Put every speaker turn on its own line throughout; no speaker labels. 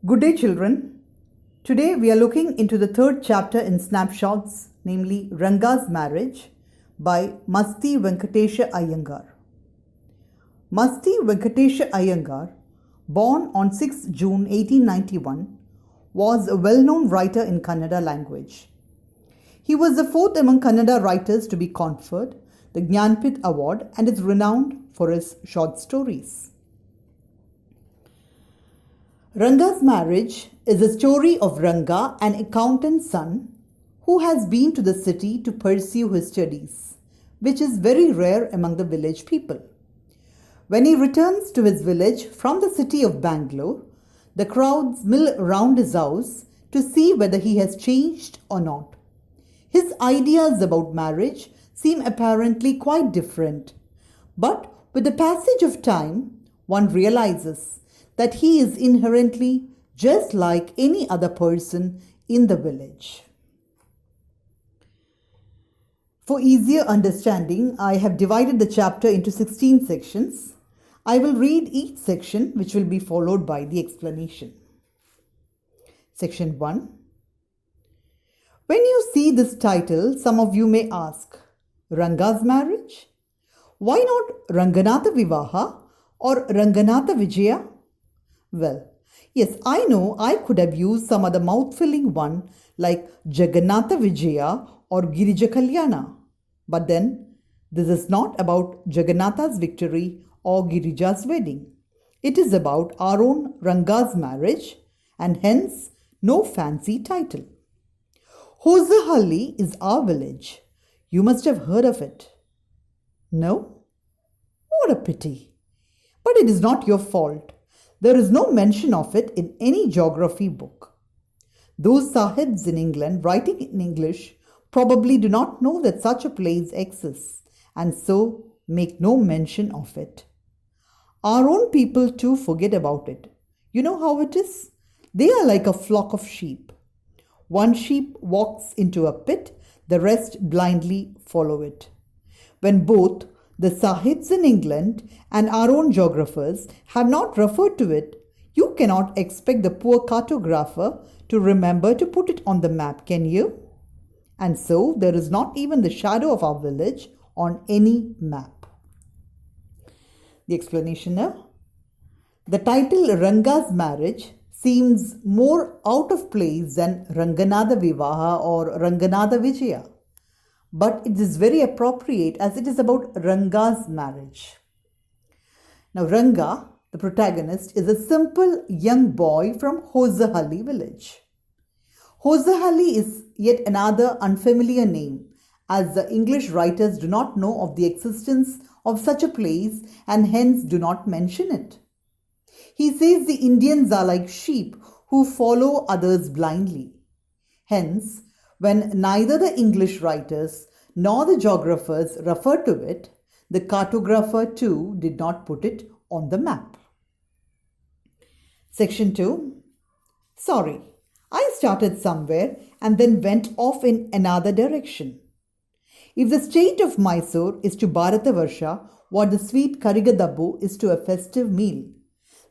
Good day, children. Today we are looking into the third chapter in Snapshots, namely Ranga's marriage by Masti Venkatesha Iyengar. Masti Venkatesha Iyengar, born on 6 June 1891, was a well-known writer in Kannada language. He was the fourth among Kannada writers to be conferred the Jnanpith Award and is renowned for his short stories. Ranga's marriage is a story of Ranga, an accountant's son, who has been to the city to pursue his studies, which is very rare among the village people. When he returns to his village from the city of Bangalore, the crowds mill around his house to see whether he has changed or not. His ideas about marriage seem apparently quite different, but with the passage of time, one realizes that he is inherently just like any other person in the village. For easier understanding, I have divided the chapter into 16 sections. I will read each section, which will be followed by the explanation. Section 1. When you see this title, some of you may ask, Ranga's marriage? Why not Ranganatha Vivaha or Ranganatha Vijaya? Well, yes, I know I could have used some other mouth-filling one like Jagannatha Vijaya or Girija Kalyana. But then, this is not about Jagannatha's victory or Girija's wedding. It is about our own Ranga's marriage and hence no fancy title. Hosahalli is our village. You must have heard of it. No? What a pity. But it is not your fault. There is no mention of it in any geography book. Those Sahibs in England writing in English probably do not know that such a place exists and so make no mention of it. Our own people too forget about it. You know how it is? They are like a flock of sheep. One sheep walks into a pit, the rest blindly follow it. When both the Sahibs in England and our own geographers have not referred to it, you cannot expect the poor cartographer to remember to put it on the map, can you? And so there is not even the shadow of our village on any map. The explanation now. The title Ranga's marriage seems more out of place than Ranganatha Vivaha or Ranganatha Vijaya. But it is very appropriate as it is about Ranga's marriage. Now Ranga, the protagonist, is a simple young boy from Hosahalli village. Hosahalli is yet another unfamiliar name, as the English writers do not know of the existence of such a place and hence do not mention it. He says the Indians are like sheep who follow others blindly. Hence, when neither the English writers nor the geographers refer to it, the cartographer too did not put it on the map. Section 2. Sorry, I started somewhere and then went off in another direction. If the state of Mysore is to Bharatavarsha what the sweet Karigadabbu is to a festive meal,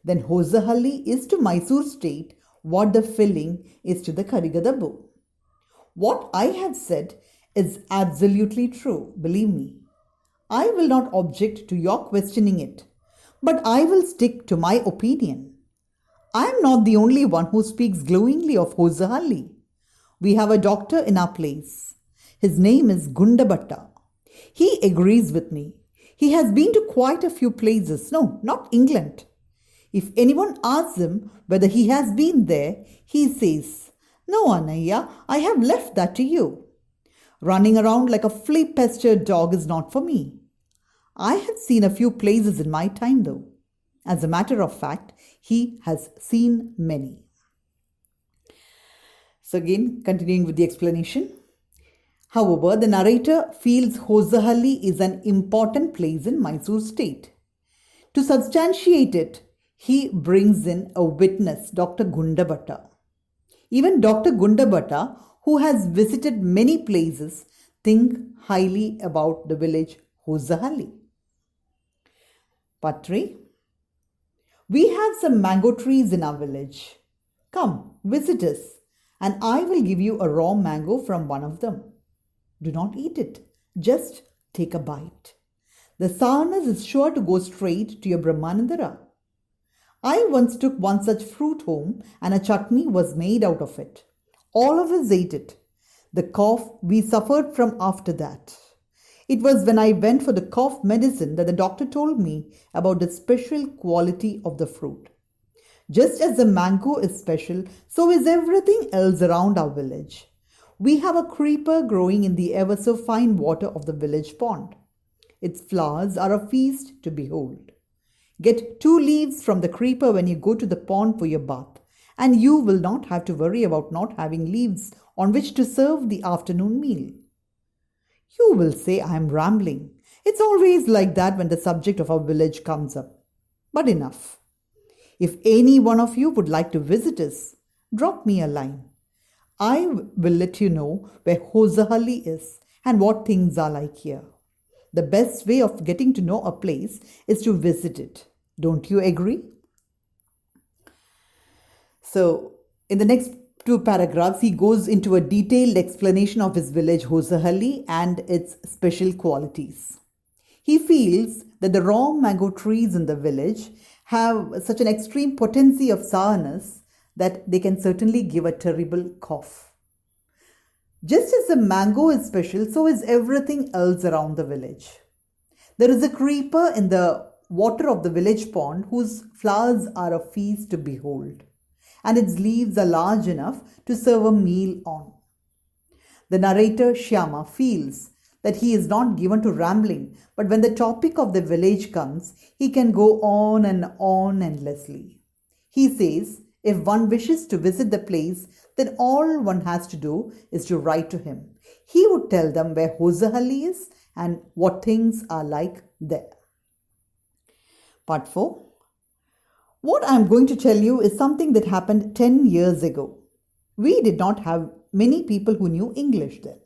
then Hosahalli is to Mysore state what the filling is to the Karigadabbu. What I have said is absolutely true, believe me. I will not object to your questioning it, but I will stick to my opinion. I am not the only one who speaks glowingly of Hosahalli. We have a doctor in our place. His name is Gundabhatta. He agrees with me. He has been to quite a few places. No, not England. If anyone asks him whether he has been there, he says, No, Anaya, I have left that to you. Running around like a flea-pestered dog is not for me. I have seen a few places in my time though. As a matter of fact, he has seen many. So again, continuing with the explanation. However, the narrator feels Hosahalli is an important place in Mysore state. To substantiate it, he brings in a witness, Dr. Gundabhatta. Even Dr. Gundabhatta, who has visited many places, think highly about the village Hosahalli. Part 3. We have some mango trees in our village. Come, visit us, and I will give you a raw mango from one of them. Do not eat it, just take a bite. The sourness is sure to go straight to your Brahmanandara. I once took one such fruit home and a chutney was made out of it. All of us ate it. The cough we suffered from after that. It was when I went for the cough medicine that the doctor told me about the special quality of the fruit. Just as the mango is special, so is everything else around our village. We have a creeper growing in the ever so fine water of the village pond. Its flowers are a feast to behold. Get 2 leaves from the creeper when you go to the pond for your bath, and you will not have to worry about not having leaves on which to serve the afternoon meal. You will say I am rambling. It's always like that when the subject of our village comes up. But enough. If any one of you would like to visit us, drop me a line. I will let you know where Hosahalli is and what things are like here. The best way of getting to know a place is to visit it. Don't you agree? So, in the next 2 paragraphs, he goes into a detailed explanation of his village Hosahalli and its special qualities. He feels that the raw mango trees in the village have such an extreme potency of sourness that they can certainly give a terrible cough. Just as the mango is special, so is everything else around the village. There is a creeper in the water of the village pond whose flowers are a feast to behold, and its leaves are large enough to serve a meal on. The narrator Shyama feels that he is not given to rambling, but when the topic of the village comes, he can go on endlessly. He says, if one wishes to visit the place, then all one has to do is to write to him. He would tell them where Hosahalli is and what things are like there. Part 4. What I am going to tell you is something that happened 10 years ago. We did not have many people who knew English then.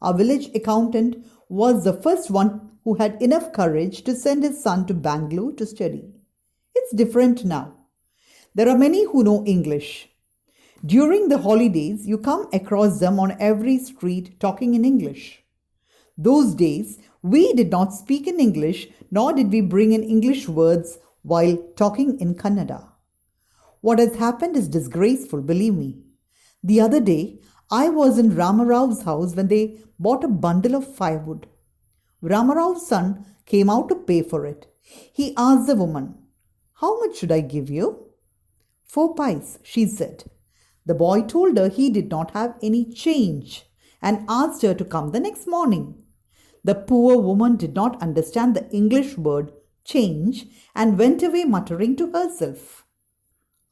Our village accountant was the first one who had enough courage to send his son to Bangalore to study. It's different now. There are many who know English. During the holidays, you come across them on every street talking in English. Those days, we did not speak in English, nor did we bring in English words while talking in Kannada. What has happened is disgraceful, believe me. The other day, I was in Ramarao's house when they bought a bundle of firewood. Ramarao's son came out to pay for it. He asked the woman, "How much should I give you?" "4 pice," she said. The boy told her he did not have any change and asked her to come the next morning. The poor woman did not understand the English word change and went away muttering to herself.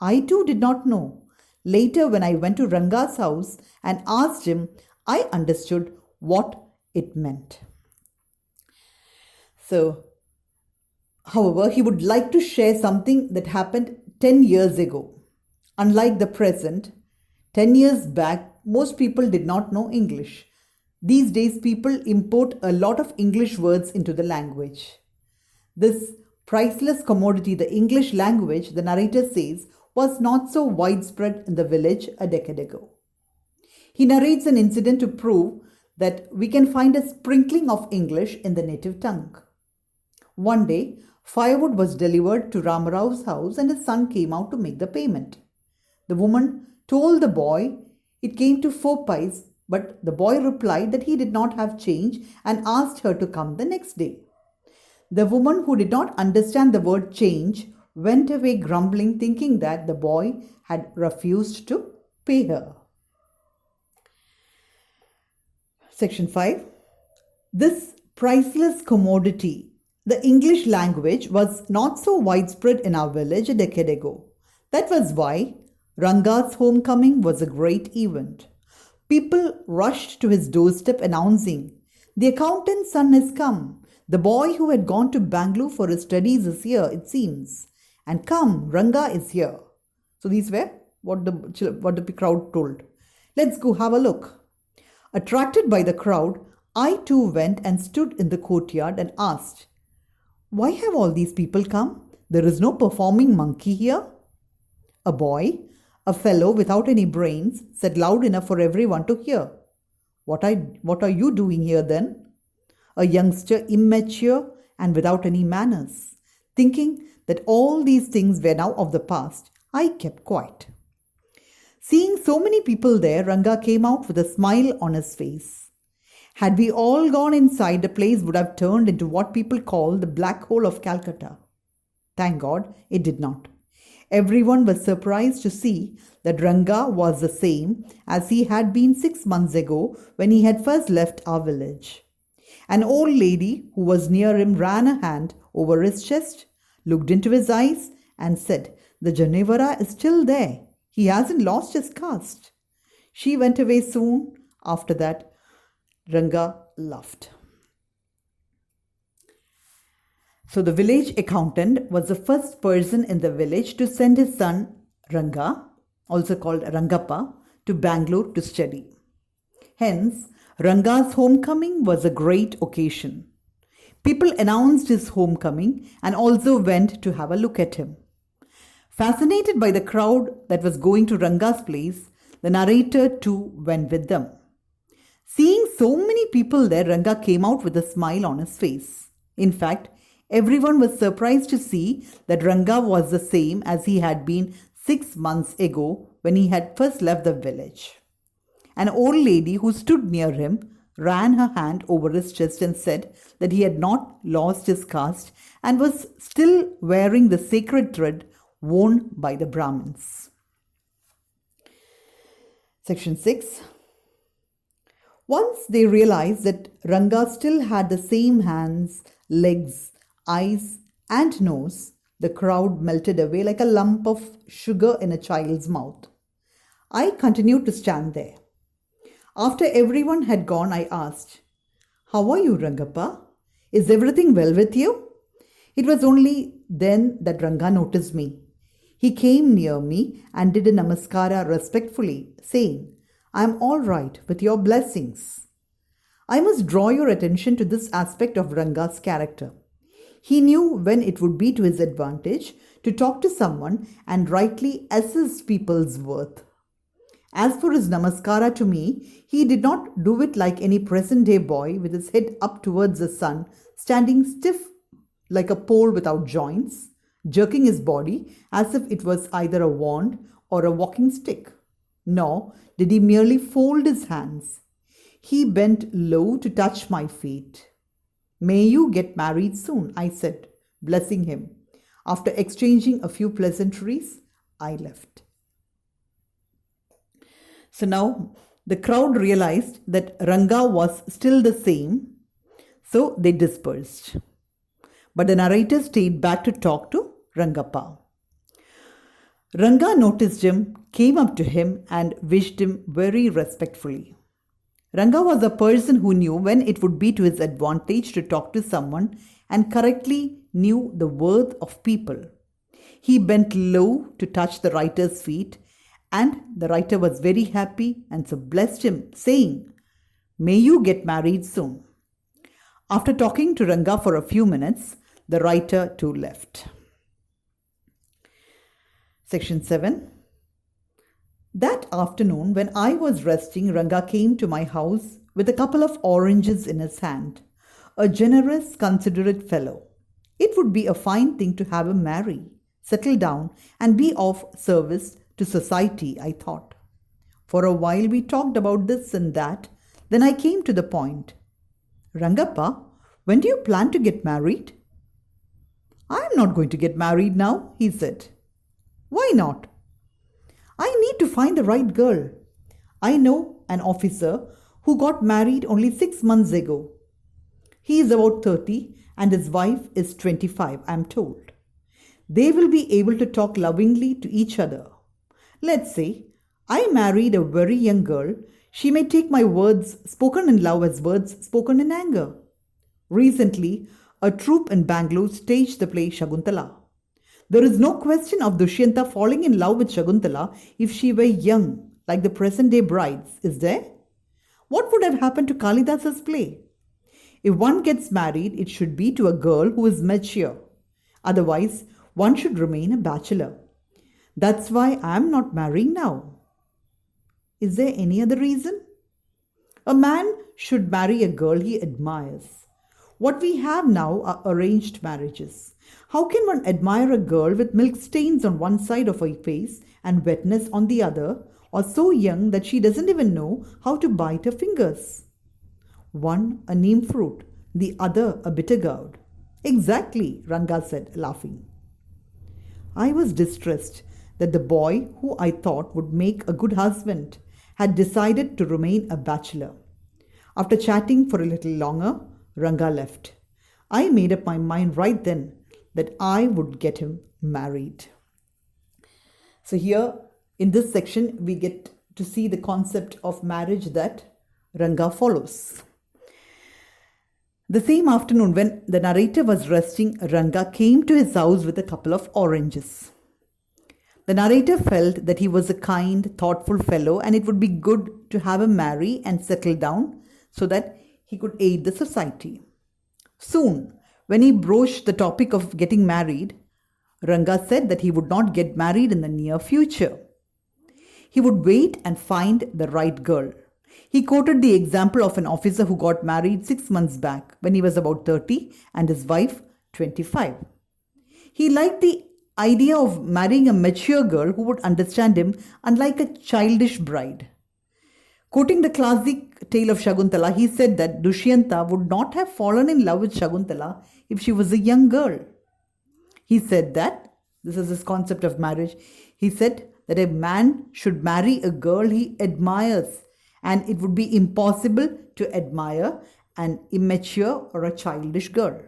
I too did not know. Later, when I went to Ranga's house and asked him, I understood what it meant. So, however, he would like to share something that happened 10 years ago. Unlike the present, 10 years back, most people did not know English. These days, people import a lot of English words into the language. This priceless commodity, the English language, the narrator says, was not so widespread in the village a decade ago. He narrates an incident to prove that we can find a sprinkling of English in the native tongue. One day, firewood was delivered to Ramarao's house and his son came out to make the payment. The woman told the boy it came to 4 pice, but the boy replied that he did not have change and asked her to come the next day. The woman, who did not understand the word change, went away grumbling, thinking that the boy had refused to pay her. Section 5. This priceless commodity, the English language, was not so widespread in our village a decade ago. That was why Ranga's homecoming was a great event. People rushed to his doorstep announcing, "The accountant's son has come. The boy who had gone to Bangalore for his studies is here, it seems. And come, Ranga is here." So these were what the crowd told. "Let's go have a look." Attracted by the crowd, I too went and stood in the courtyard and asked, "Why have all these people come? There is no performing monkey here." A boy, A fellow without any brains said loud enough for everyone to hear. What are you doing here then? A youngster immature and without any manners. Thinking that all these things were now of the past, I kept quiet. Seeing so many people there, Ranga came out with a smile on his face. Had we all gone inside, the place would have turned into what people call the black hole of Calcutta. Thank God it did not. Everyone was surprised to see that Ranga was the same as he had been 6 months ago when he had first left our village. An old lady who was near him ran a hand over his chest, looked into his eyes and said, "The Janivara is still there. He hasn't lost his caste." She went away soon. After that, Ranga laughed. So the village accountant was the first person in the village to send his son Ranga, also called Rangappa, to Bangalore to study. Hence, Ranga's homecoming was a great occasion. People announced his homecoming and also went to have a look at him. Fascinated by the crowd that was going to Ranga's place, the narrator too went with them. Seeing so many people there, Ranga came out with a smile on his face. In fact, everyone was surprised to see that Ranga was the same as he had been 6 months ago when he had first left the village. An old lady who stood near him ran her hand over his chest and said that he had not lost his caste and was still wearing the sacred thread worn by the Brahmins. Section 6. Once they realized that Ranga still had the same hands, legs, eyes and nose, the crowd melted away like a lump of sugar in a child's mouth. I continued to stand there. After everyone had gone, I asked, "How are you, Rangappa? Is everything well with you?" It was only then that Ranga noticed me. He came near me and did a namaskara respectfully, saying, "I am all right with your blessings." I must draw your attention to this aspect of Ranga's character. He knew when it would be to his advantage to talk to someone and rightly assess people's worth. As for his namaskara to me, he did not do it like any present-day boy with his head up towards the sun, standing stiff like a pole without joints, jerking his body as if it was either a wand or a walking stick. Nor did he merely fold his hands. He bent low to touch my feet. "May you get married soon," I said, blessing him. After exchanging a few pleasantries, I left. So now the crowd realized that Ranga was still the same, so they dispersed. But the narrator stayed back to talk to Rangappa. Ranga noticed him, came up to him and wished him very respectfully. Ranga was a person who knew when it would be to his advantage to talk to someone and correctly knew the worth of people. He bent low to touch the writer's feet, and the writer was very happy and so blessed him, saying, "May you get married soon." After talking to Ranga for a few minutes, the writer too left. Section 7. That afternoon, when I was resting, Ranga came to my house with a couple of oranges in his hand. A generous, considerate fellow. It would be a fine thing to have him marry, settle down, and be of service to society, I thought. For a while we talked about this and that. Then I came to the point. "Rangappa, when do you plan to get married?" "I am not going to get married now," he said. "Why not?" "I need to find the right girl. I know an officer who got married only 6 months ago. He is about 30 and his wife is 25, I am told. They will be able to talk lovingly to each other. Let's say I married a very young girl. She may take my words spoken in love as words spoken in anger. Recently, a troupe in Bangalore staged the play Shakuntala. There is no question of Dushyanta falling in love with Shakuntala if she were young, like the present-day brides, is there? What would have happened to Kalidasa's play? If one gets married, it should be to a girl who is mature. Otherwise, one should remain a bachelor. That's why I'm not marrying now. Is there any other reason? A man should marry a girl he admires. What we have now are arranged marriages. How can one admire a girl with milk stains on one side of her face and wetness on the other, or so young that she doesn't even know how to bite her fingers? One a neem fruit, the other a bitter gourd. Exactly, Ranga said, laughing. I was distressed that the boy who I thought would make a good husband had decided to remain a bachelor. After chatting for a little longer, Ranga left. I made up my mind right then that I would get him married. So here in this section we get to see the concept of marriage that Ranga follows. The same afternoon, when the narrator was resting, Ranga came to his house with a couple of oranges. The narrator felt that he was a kind, thoughtful fellow and it would be good to have him marry and settle down so that he could aid the society. Soon, when he broached the topic of getting married, Ranga said that he would not get married in the near future. He would wait and find the right girl. He quoted the example of an officer who got married 6 months back when he was about 30 and his wife 25. He liked the idea of marrying a mature girl who would understand him, unlike a childish bride. Quoting the classic tale of Shakuntala, he said that Dushyanta would not have fallen in love with Shakuntala if she was a young girl. He said that, this is his concept of marriage, he said that a man should marry a girl he admires, and it would be impossible to admire an immature or a childish girl.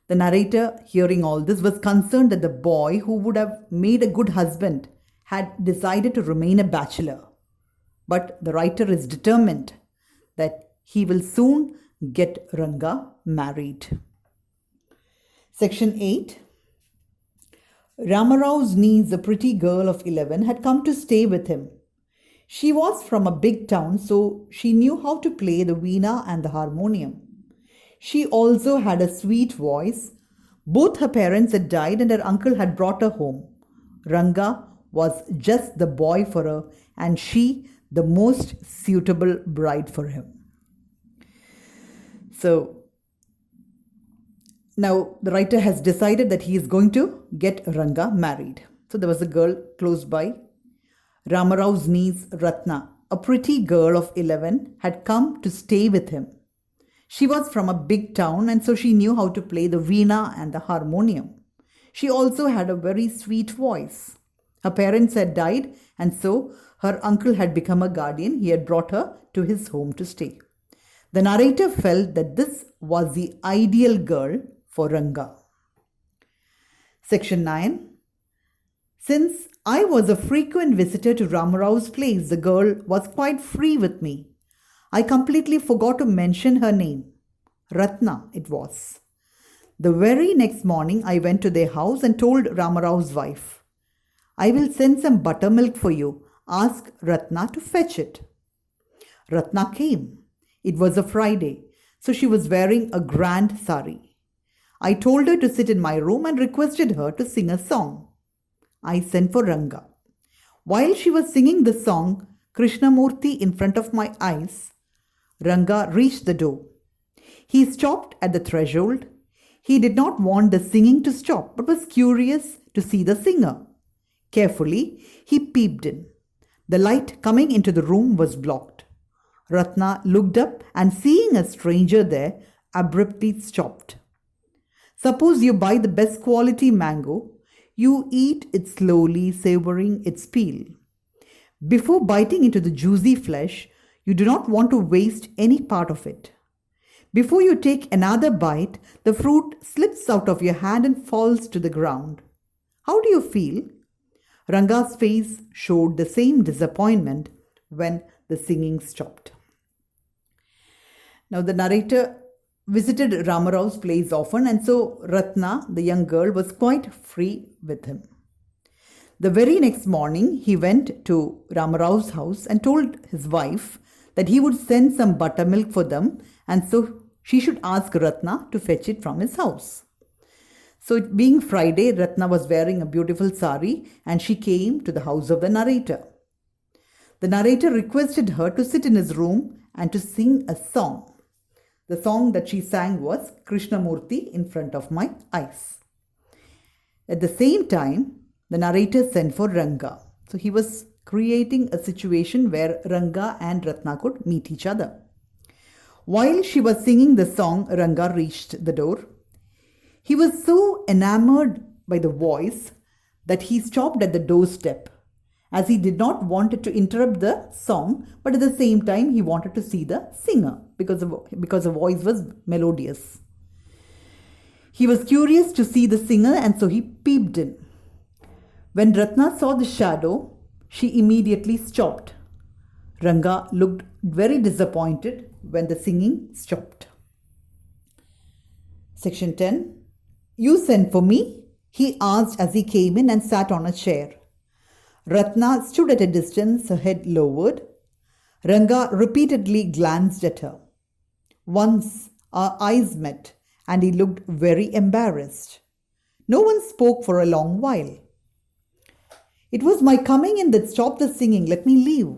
The narrator, hearing all this, was concerned that the boy who would have made a good husband had decided to remain a bachelor. But the writer is determined that he will soon get Ranga married. Section 8. Ramarao's niece, a pretty girl of 11, had come to stay with him. She was from a big town, so she knew how to play the veena and the harmonium. She also had a sweet voice. Both her parents had died and her uncle had brought her home. Ranga was just the boy for her and she the most suitable bride for him. So now the writer has decided that he is going to get Ranga married. So there was a girl close by. Ramarao's niece Ratna, a pretty girl of 11, had come to stay with him. She was from a big town and so she knew how to play the veena and the harmonium. She also had a very sweet voice. Her parents had died and so her uncle had become a guardian. He had brought her to his home to stay. The narrator felt that this was the ideal girl for Ranga. Section 9. Since I was a frequent visitor to Ramarao's place, the girl was quite free with me. I completely forgot to mention her name. Ratna it was. The very next morning I went to their house and told Ramarao's wife, I will send some buttermilk for you. Ask Ratna to fetch it. Ratna came. It was a Friday, so she was wearing a grand sari. I told her to sit in my room and requested her to sing a song. I sent for Ranga. While she was singing the song, Krishnamurti in front of my eyes, Ranga reached the door. He stopped at the threshold. He did not want the singing to stop, but was curious to see the singer. Carefully, he peeped in. The light coming into the room was blocked. Ratna looked up and seeing a stranger there, abruptly stopped. Suppose you buy the best quality mango, you eat it slowly, savoring its peel. Before biting into the juicy flesh, you do not want to waste any part of it. Before you take another bite, the fruit slips out of your hand and falls to the ground. How do you feel? Ranga's face showed the same disappointment when the singing stopped. Now the narrator visited Ramarao's place often and so Ratna, the young girl, was quite free with him. The very next morning he went to Ramarao's house and told his wife that he would send some buttermilk for them and so she should ask Ratna to fetch it from his house. So, it being Friday, Ratna was wearing a beautiful sari and she came to the house of the narrator. The narrator requested her to sit in his room and to sing a song. The song that she sang was Krishnamurti in front of my eyes. At the same time, the narrator sent for Ranga. So he was creating a situation where Ranga and Ratna could meet each other. While she was singing the song, Ranga reached the door. He was so enamored by the voice that he stopped at the doorstep, as he did not want to interrupt the song, but at the same time he wanted to see the singer because the voice was melodious. He was curious to see the singer and so he peeped in. When Ratna saw the shadow, she immediately stopped. Ranga looked very disappointed when the singing stopped. Section 10. You sent for me? He asked as he came in and sat on a chair. Ratna stood at a distance, her head lowered. Ranga repeatedly glanced at her. Once our eyes met and he looked very embarrassed. No one spoke for a long while. It was my coming in that stopped the singing. Let me leave.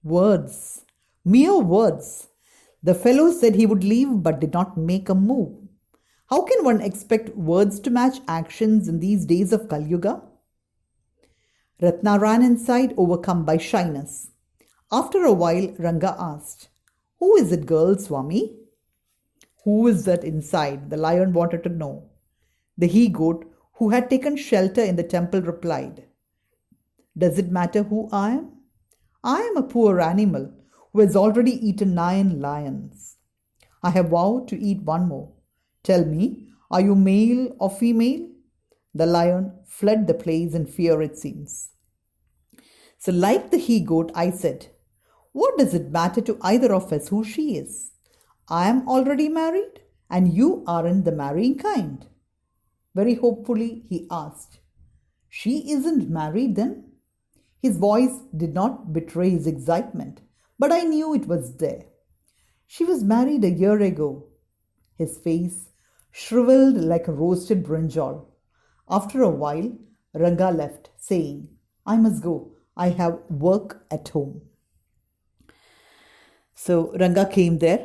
Words. Mere words. The fellow said he would leave but did not make a move. How can one expect words to match actions in these days of Kali Yuga? Ratna ran inside, overcome by shyness. After a while, Ranga asked, "Who is it, girl, Swami?" Who is that inside? The lion wanted to know. The he-goat, who had taken shelter in the temple, replied, "Does it matter who I am? I am a poor animal who has already eaten 9 lions. I have vowed to eat one more. Tell me, are you male or female?" The lion fled the place in fear, it seems. So like the he-goat, I said, "What does it matter to either of us who she is? I am already married and you aren't the marrying kind." Very hopefully he asked, "She isn't married then?" His voice did not betray his excitement, but I knew it was there. "She was married a year ago." His face shriveled like a roasted brinjal. After a while, Ranga left, saying, "I must go. I have work at home." So Ranga came there.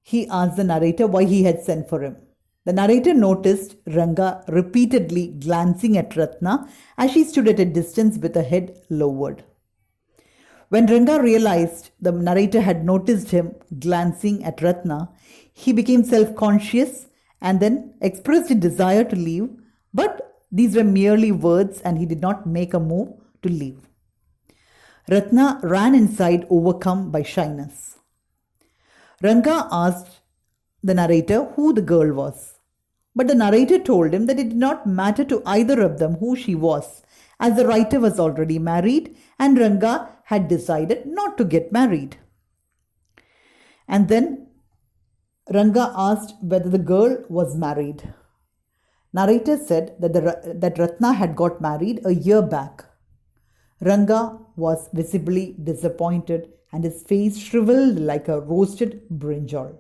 He asked the narrator why he had sent for him. The narrator noticed Ranga repeatedly glancing at Ratna as she stood at a distance with her head lowered. When Ranga realized the narrator had noticed him glancing at Ratna, he became self-conscious and then expressed a desire to leave, but these were merely words and he did not make a move to leave. Ratna ran inside, overcome by shyness. Ranga asked the narrator who the girl was, but the narrator told him that it did not matter to either of them who she was, as the writer was already married and Ranga had decided not to get married. And then Ranga asked whether the girl was married. Narrator said that Ratna had got married a year back. Ranga was visibly disappointed and his face shriveled like a roasted brinjal.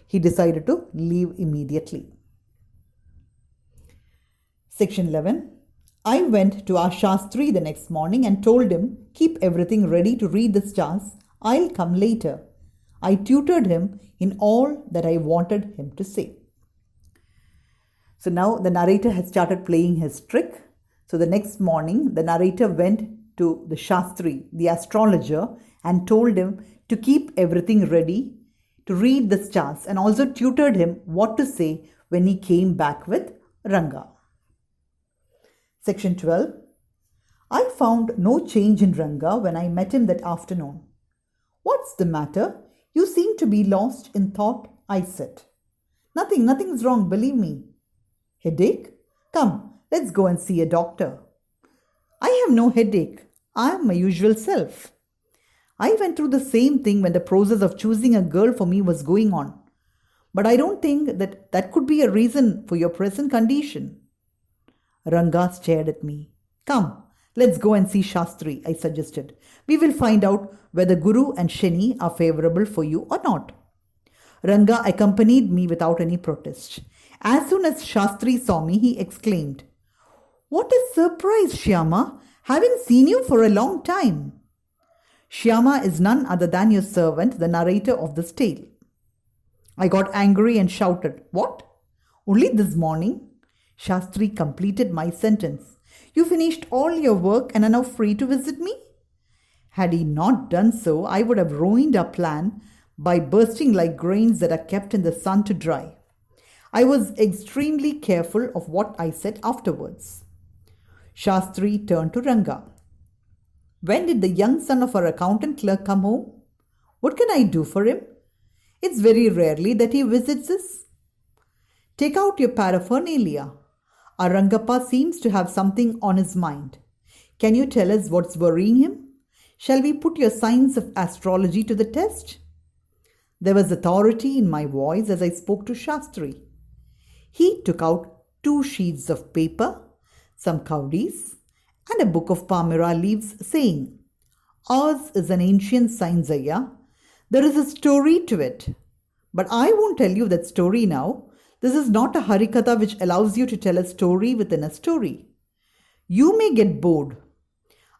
He decided to leave immediately. Section 11. I went to our Shastri the next morning and told him, "Keep everything ready to read the stars. I'll come later." I tutored him in all that I wanted him to say. So now the narrator has started playing his trick. So the next morning, the narrator went to the Shastri, the astrologer, and told him to keep everything ready to read the stars and also tutored him what to say when he came back with Ranga. Section 12. I found no change in Ranga when I met him that afternoon. "What's the matter? You seem to be lost in thought," I said. Nothing's wrong, believe me." "Headache? Come, let's go and see a doctor." "I have no headache. I am my usual self." I went through the same thing when the process of choosing a girl for me was going on. But I don't think that could be a reason for your present condition. Ranga stared at me. "Come, let's go and see Shastri," I suggested. "We will find out whether Guru and Shani are favorable for you or not." Ranga accompanied me without any protest. As soon as Shastri saw me, he exclaimed, "What a surprise, Shyama! Haven't seen you for a long time." Shyama is none other than your servant, the narrator of this tale. I got angry and shouted, "What? Only this morning?" Shastri completed my sentence. "You finished all your work and are now free to visit me?" Had he not done so, I would have ruined our plan by bursting like grains that are kept in the sun to dry. I was extremely careful of what I said afterwards. Shastri turned to Ranga. "When did the young son of our accountant clerk come home? What can I do for him? It's very rarely that he visits us." "Take out your paraphernalia. Our Rangappa seems to have something on his mind. Can you tell us what's worrying him? Shall we put your science of astrology to the test?" There was authority in my voice as I spoke to Shastri. He took out 2 sheets of paper, some cowdies, and a book of palmyra leaves, saying, "Ours is an ancient science, Ayya. There is a story to it. But I won't tell you that story now. This is not a harikatha which allows you to tell a story within a story. You may get bored.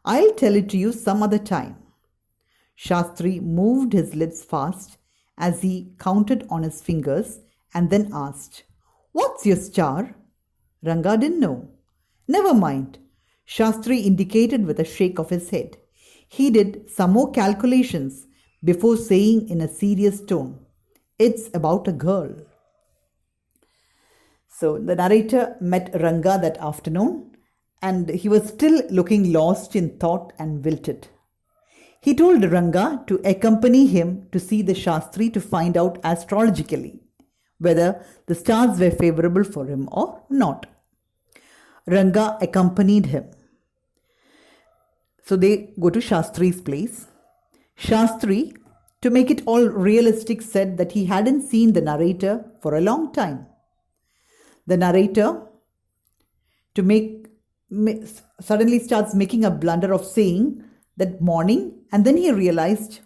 I'll tell it to you some other time." Shastri moved his lips fast as he counted on his fingers and then asked, "What's your star?" Ranga didn't know. "Never mind." Shastri indicated with a shake of his head. He did some more calculations before saying in a serious tone, "It's about a girl." So the narrator met Ranga that afternoon, and he was still looking lost in thought and wilted. He told Ranga to accompany him to see the Shastri to find out astrologically whether the stars were favorable for him or not. Ranga accompanied him. So they go to Shastri's place. Shastri, to make it all realistic, said that he hadn't seen the narrator for a long time. The narrator, suddenly starts making a blunder of saying that morning, and then he realized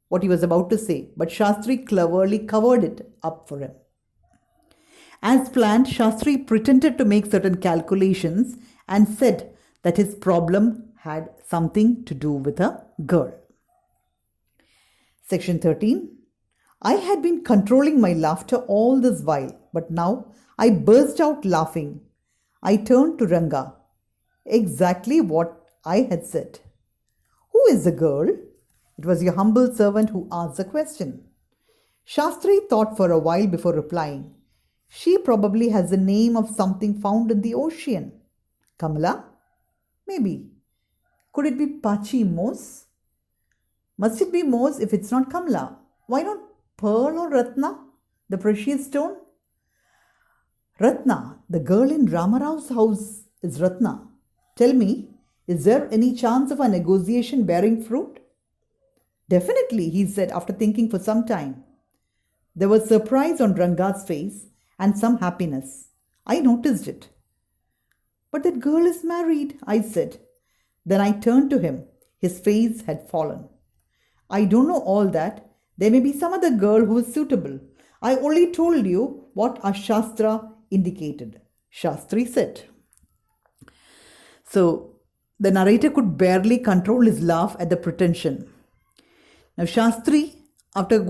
what he was about to say, but Shastri cleverly covered it up for him. As planned, Shastri pretended to make certain calculations and said that his problem had something to do with a girl. Section 13. I had been controlling my laughter all this while, but now I burst out laughing. I turned to Ranga. Exactly what I had said. "Who is the girl?" It was your humble servant who asked the question. Shastri thought for a while before replying. "She probably has the name of something found in the ocean." "Kamala?" "Maybe." "Could it be Pachi Moss?" "Must it be Moss if it's not Kamala? Why not Pearl or Ratna, the precious stone?" "Ratna, the girl in Ramarao's house is Ratna. Tell me, is there any chance of a negotiation bearing fruit?" "Definitely," he said after thinking for some time. There was surprise on Ranga's face and some happiness. I noticed it. "But that girl is married," I said. Then I turned to him. His face had fallen. "I don't know all that. There may be some other girl who is suitable. I only told you what our Shastra indicated," Shastri said. So the narrator could barely control his laugh at the pretension. Now Shastri, after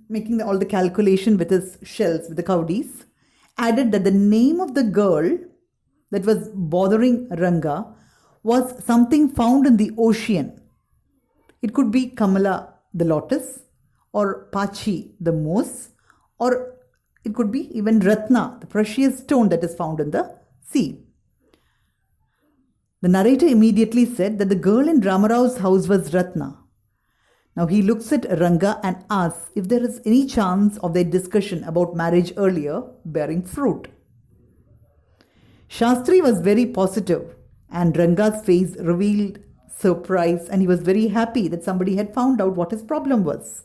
making all the calculation with his shells, with the cowdies, added that the name of the girl that was bothering Ranga was something found in the ocean. It could be Kamala the lotus, or Pachi the moss, or it could be even Ratna, the precious stone that is found in the sea. The narrator immediately said that the girl in Ramarao's house was Ratna. Now he looks at Ranga and asks if there is any chance of their discussion about marriage earlier bearing fruit. Shastri was very positive, and Ranga's face revealed surprise, and he was very happy that somebody had found out what his problem was.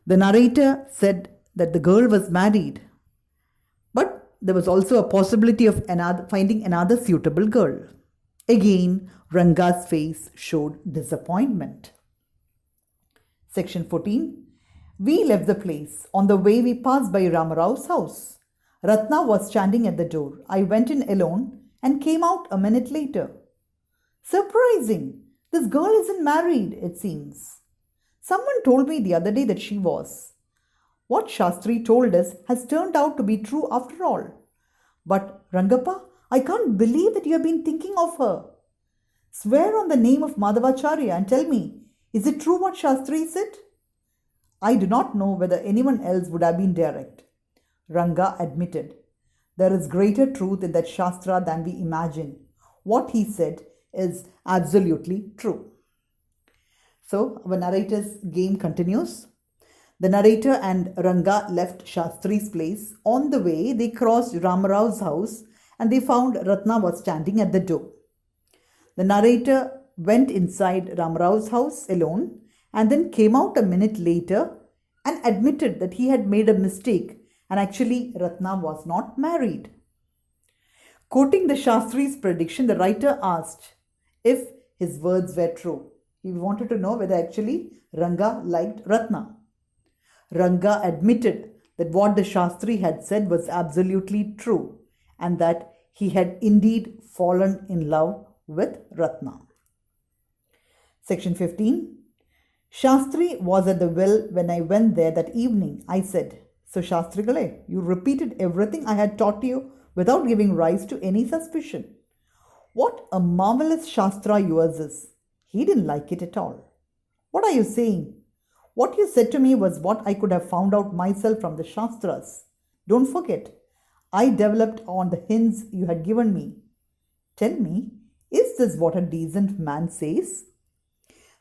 The narrator said that the girl was married, but there was also a possibility of finding another suitable girl. Again, Ranga's face showed disappointment. Section 14. We left the place. On the way, we passed by Ramarao's house. Ratna was standing at the door. I went in alone and came out a minute later. Surprising! This girl isn't married, it seems. Someone told me the other day that she was. What Shastri told us has turned out to be true after all. But Rangappa, I can't believe that you have been thinking of her. Swear on the name of Madhavacharya and tell me, is it true what Shastri said? I do not know whether anyone else would have been direct. Ranga admitted, there is greater truth in that Shastra than we imagine. What he said is absolutely true. So, our narrator's game continues. The narrator and Ranga left Shastri's place. On the way, they crossed Ramarao's house and they found Ratna was standing at the door. The narrator went inside Ramarao's house alone and then came out a minute later and admitted that he had made a mistake and actually Ratna was not married. Quoting the Shastri's prediction, the writer asked if his words were true. He wanted to know whether actually Ranga liked Ratna. Ranga admitted that what the Shastri had said was absolutely true and that he had indeed fallen in love with Ratna. Section 15. Shastri was at the well when I went there that evening. I said, so Shastrigale, you repeated everything I had taught you without giving rise to any suspicion. What a marvelous Shastra yours is. He didn't like it at all. What are you saying? What you said to me was what I could have found out myself from the Shastras. Don't forget, I developed on the hints you had given me. Tell me, is this what a decent man says?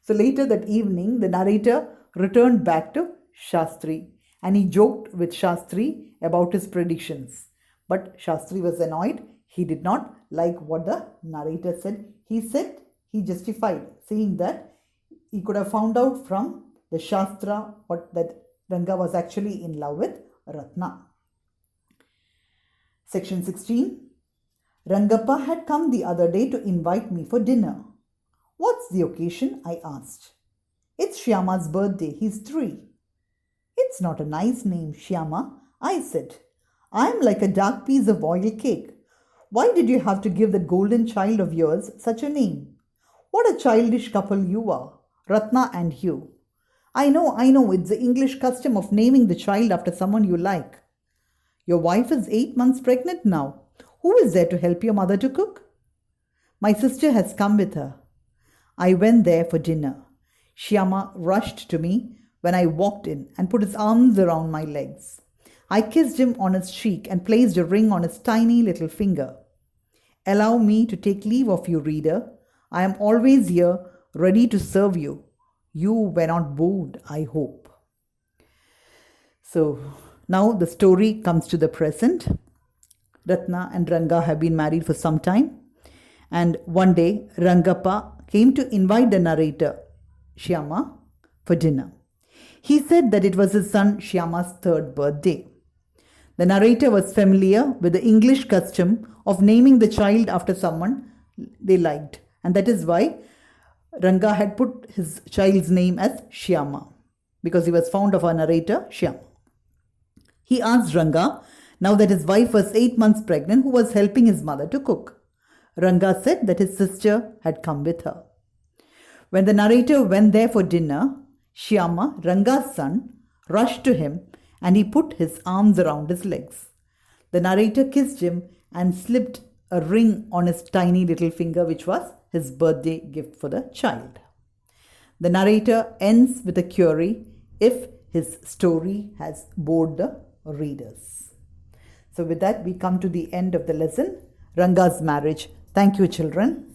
So later that evening, the narrator returned back to Shastri and he joked with Shastri about his predictions. But Shastri was annoyed. He did not like what the narrator said. He justified, saying that he could have found out from the Shastra that Ranga was actually in love with Ratna. Section 16. Rangappa had come the other day to invite me for dinner. What's the occasion? I asked. It's Shyama's birthday. He's 3. It's not a nice name, Shyama, I said. I'm like a dark piece of oil cake. Why did you have to give that golden child of yours such a name? What a childish couple you are, Ratna and you. I know, it's the English custom of naming the child after someone you like. Your wife is 8 months pregnant now. Who is there to help your mother to cook? My sister has come with her. I went there for dinner. Shyama rushed to me when I walked in and put his arms around my legs. I kissed him on his cheek and placed a ring on his tiny little finger. Allow me to take leave of you, reader. I am always here, ready to serve you. You were not bored, I hope. So now the story comes to the present. Ratna and Ranga have been married for some time. And one day, Rangappa came to invite the narrator, Shyama, for dinner. He said that it was his son Shyama's 3rd birthday. The narrator was familiar with the English custom of naming the child after someone they liked. And that is why Ranga had put his child's name as Shyama, because he was fond of our narrator, Shyama. He asked Ranga, now that his wife was 8 months pregnant, who was helping his mother to cook. Ranga said that his sister had come with her. When the narrator went there for dinner, Shyama, Ranga's son, rushed to him and he put his arms around his legs. The narrator kissed him and slipped a ring on his tiny little finger, which was his birthday gift for the child. The narrator ends with a query if his story has bored the readers. So with that, we come to the end of the lesson, Ranga's marriage. Thank you, children.